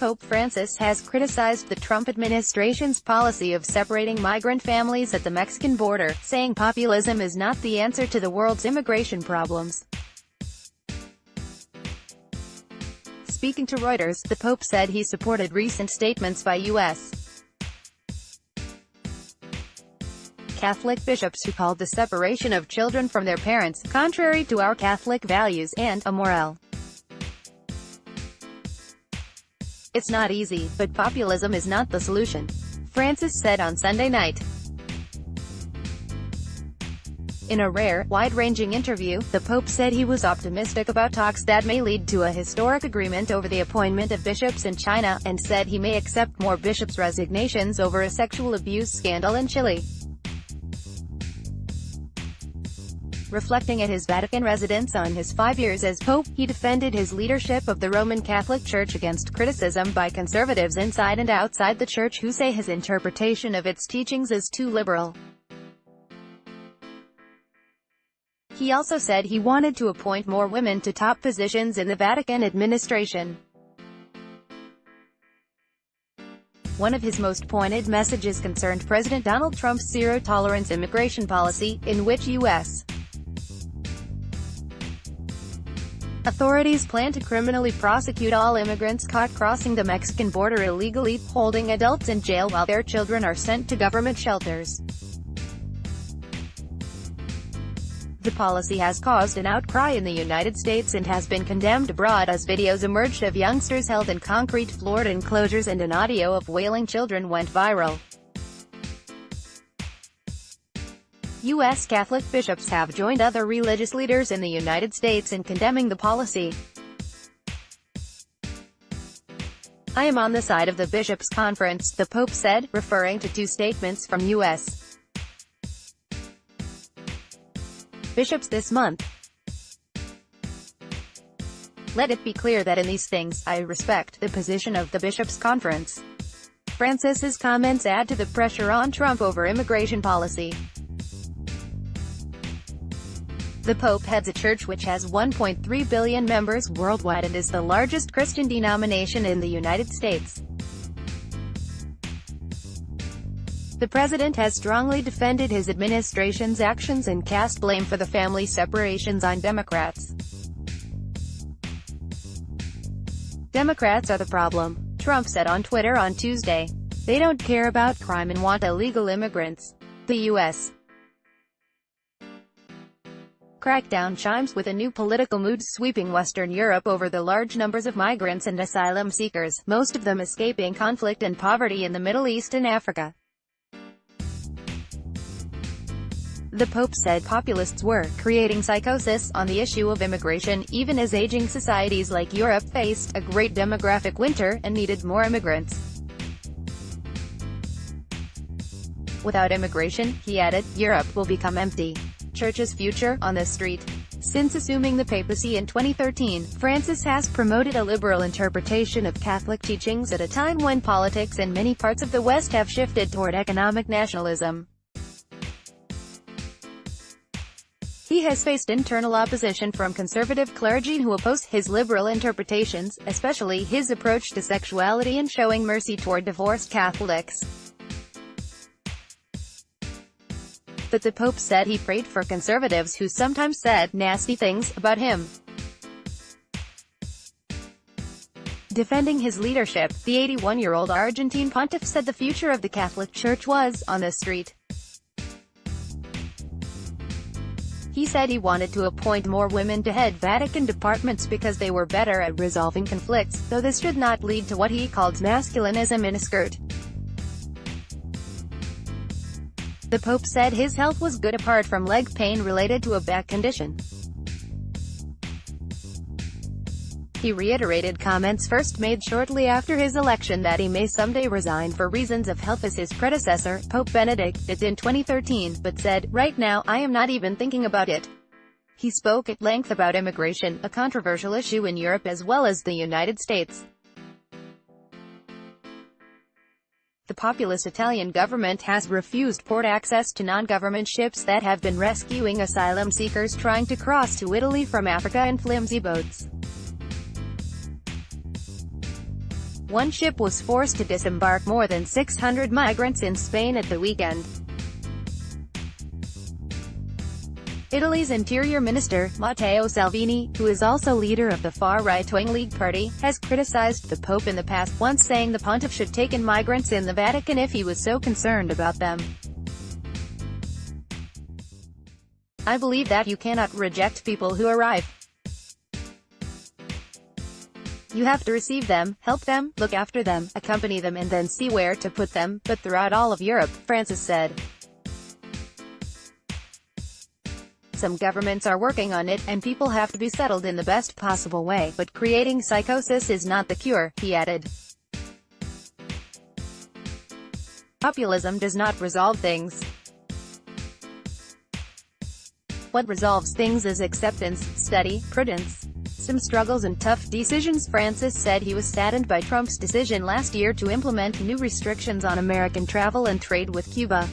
Pope Francis has criticized the Trump administration's policy of separating migrant families at the Mexican border, saying populism is not the answer to the world's immigration problems. Speaking to Reuters, the Pope said he supported recent statements by U.S. Catholic bishops who called the separation of children from their parents contrary to our Catholic values and immoral. It's not easy, but populism is not the solution, Francis said on Sunday night. In a rare, wide-ranging interview, the Pope said he was optimistic about talks that may lead to a historic agreement over the appointment of bishops in China, and said he may accept more bishops' resignations over a sexual abuse scandal in Chile. Reflecting at his Vatican residence on his 5 years as Pope, he defended his leadership of the Roman Catholic Church against criticism by conservatives inside and outside the Church who say his interpretation of its teachings is too liberal. He also said he wanted to appoint more women to top positions in the Vatican administration. One of his most pointed messages concerned President Donald Trump's zero-tolerance immigration policy, in which U.S. authorities plan to criminally prosecute all immigrants caught crossing the Mexican border illegally, holding adults in jail while their children are sent to government shelters. The policy has caused an outcry in the United States and has been condemned abroad as videos emerged of youngsters held in concrete-floored enclosures and an audio of wailing children went viral. U.S. Catholic bishops have joined other religious leaders in the United States in condemning the policy. "I am on the side of the bishops' conference," the Pope said, referring to two statements from U.S. bishops this month. "Let it be clear that in these things, I respect the position of the bishops' conference." Francis's comments add to the pressure on Trump over immigration policy. The Pope heads a church which has 1.3 billion members worldwide and is the largest Christian denomination in the United States. The president has strongly defended his administration's actions and cast blame for the family separations on Democrats. "Democrats are the problem," Trump said on Twitter on Tuesday. "They don't care about crime and want illegal immigrants." The U.S. crackdown chimes with a new political mood sweeping Western Europe over the large numbers of migrants and asylum seekers, most of them escaping conflict and poverty in the Middle East and Africa. The Pope said populists were creating psychosis on the issue of immigration, even as aging societies like Europe faced a great demographic winter and needed more immigrants. "Without immigration," he added, "Europe will become empty. Church's future on the street." Since assuming the papacy in 2013, Francis has promoted a liberal interpretation of Catholic teachings at a time when politics in many parts of the West have shifted toward economic nationalism. He has faced internal opposition from conservative clergy who oppose his liberal interpretations, especially his approach to sexuality and showing mercy toward divorced Catholics. But the Pope said he prayed for conservatives who sometimes said nasty things about him. Defending his leadership, the 81-year-old Argentine pontiff said the future of the Catholic Church was on the street. He said he wanted to appoint more women to head Vatican departments because they were better at resolving conflicts, though this should not lead to what he called masculinism in a skirt. The Pope said his health was good apart from leg pain related to a back condition. He reiterated comments first made shortly after his election that he may someday resign for reasons of health as his predecessor, Pope Benedict, did in 2013, but said, "Right now, I am not even thinking about it." He spoke at length about immigration, a controversial issue in Europe as well as the United States. The populist Italian government has refused port access to non-government ships that have been rescuing asylum seekers trying to cross to Italy from Africa in flimsy boats. One ship was forced to disembark more than 600 migrants in Spain at the weekend. Italy's Interior Minister, Matteo Salvini, who is also leader of the far-right-wing League Party, has criticized the Pope in the past, once saying the pontiff should take in migrants in the Vatican if he was so concerned about them. "I believe that you cannot reject people who arrive. You have to receive them, help them, look after them, accompany them and then see where to put them." But throughout all of Europe, Francis said, "Some governments are working on it, and people have to be settled in the best possible way, but creating psychosis is not the cure," he added. "Populism does not resolve things. What resolves things is acceptance, study, prudence. Some struggles and tough decisions." Francis said he was saddened by Trump's decision last year to implement new restrictions on American travel and trade with Cuba.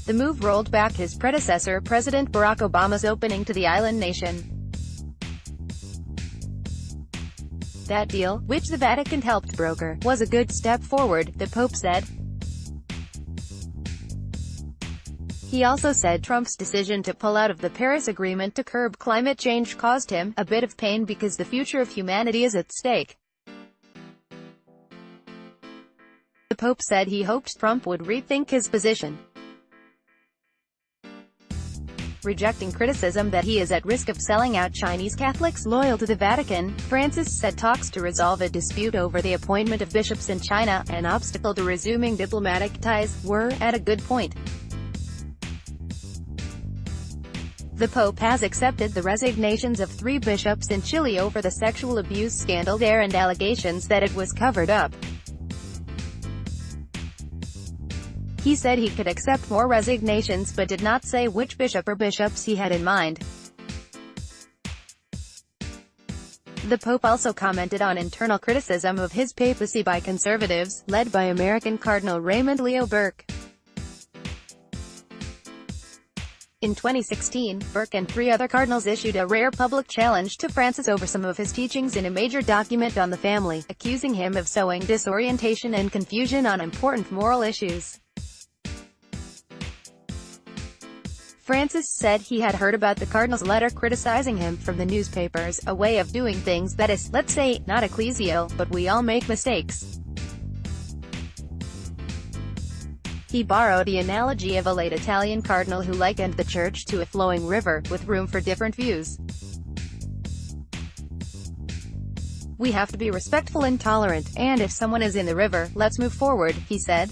The move rolled back his predecessor, President Barack Obama's opening to the island nation. That deal, which the Vatican helped broker, was a good step forward, the Pope said. He also said Trump's decision to pull out of the Paris Agreement to curb climate change caused him a bit of pain because the future of humanity is at stake. The Pope said he hoped Trump would rethink his position, rejecting criticism that he is at risk of selling out Chinese Catholics loyal to the Vatican. Francis said talks to resolve a dispute over the appointment of bishops in China, an obstacle to resuming diplomatic ties, were at a good point. The Pope has accepted the resignations of 3 bishops in Chile over the sexual abuse scandal there and allegations that it was covered up. He said he could accept more resignations but did not say which bishop or bishops he had in mind. The Pope also commented on internal criticism of his papacy by conservatives, led by American Cardinal Raymond Leo Burke. In 2016, Burke and 3 other cardinals issued a rare public challenge to Francis over some of his teachings in a major document on the family, accusing him of sowing disorientation and confusion on important moral issues. Francis said he had heard about the cardinal's letter criticizing him from the newspapers, a way of doing things that is, let's say, not ecclesial, but we all make mistakes. He borrowed the analogy of a late Italian cardinal who likened the church to a flowing river, with room for different views. "We have to be respectful and tolerant, and if someone is in the river, let's move forward," he said.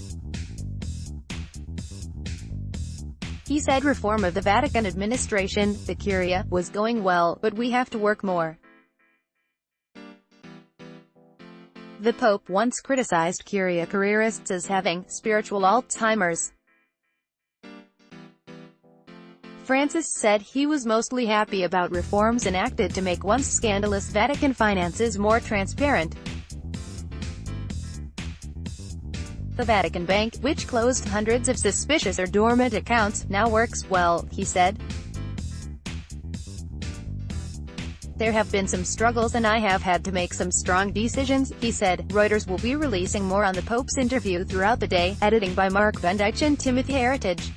He said reform of the Vatican administration, the Curia, was going well, but we have to work more. The Pope once criticized Curia careerists as having spiritual Alzheimer's. Francis said he was mostly happy about reforms enacted to make once scandalous Vatican finances more transparent. The Vatican Bank, which closed hundreds of suspicious or dormant accounts, now works well, he said. "There have been some struggles and I have had to make some strong decisions," he said. Reuters will be releasing more on the Pope's interview throughout the day, editing by Mark Van Dyke and Timothy Heritage.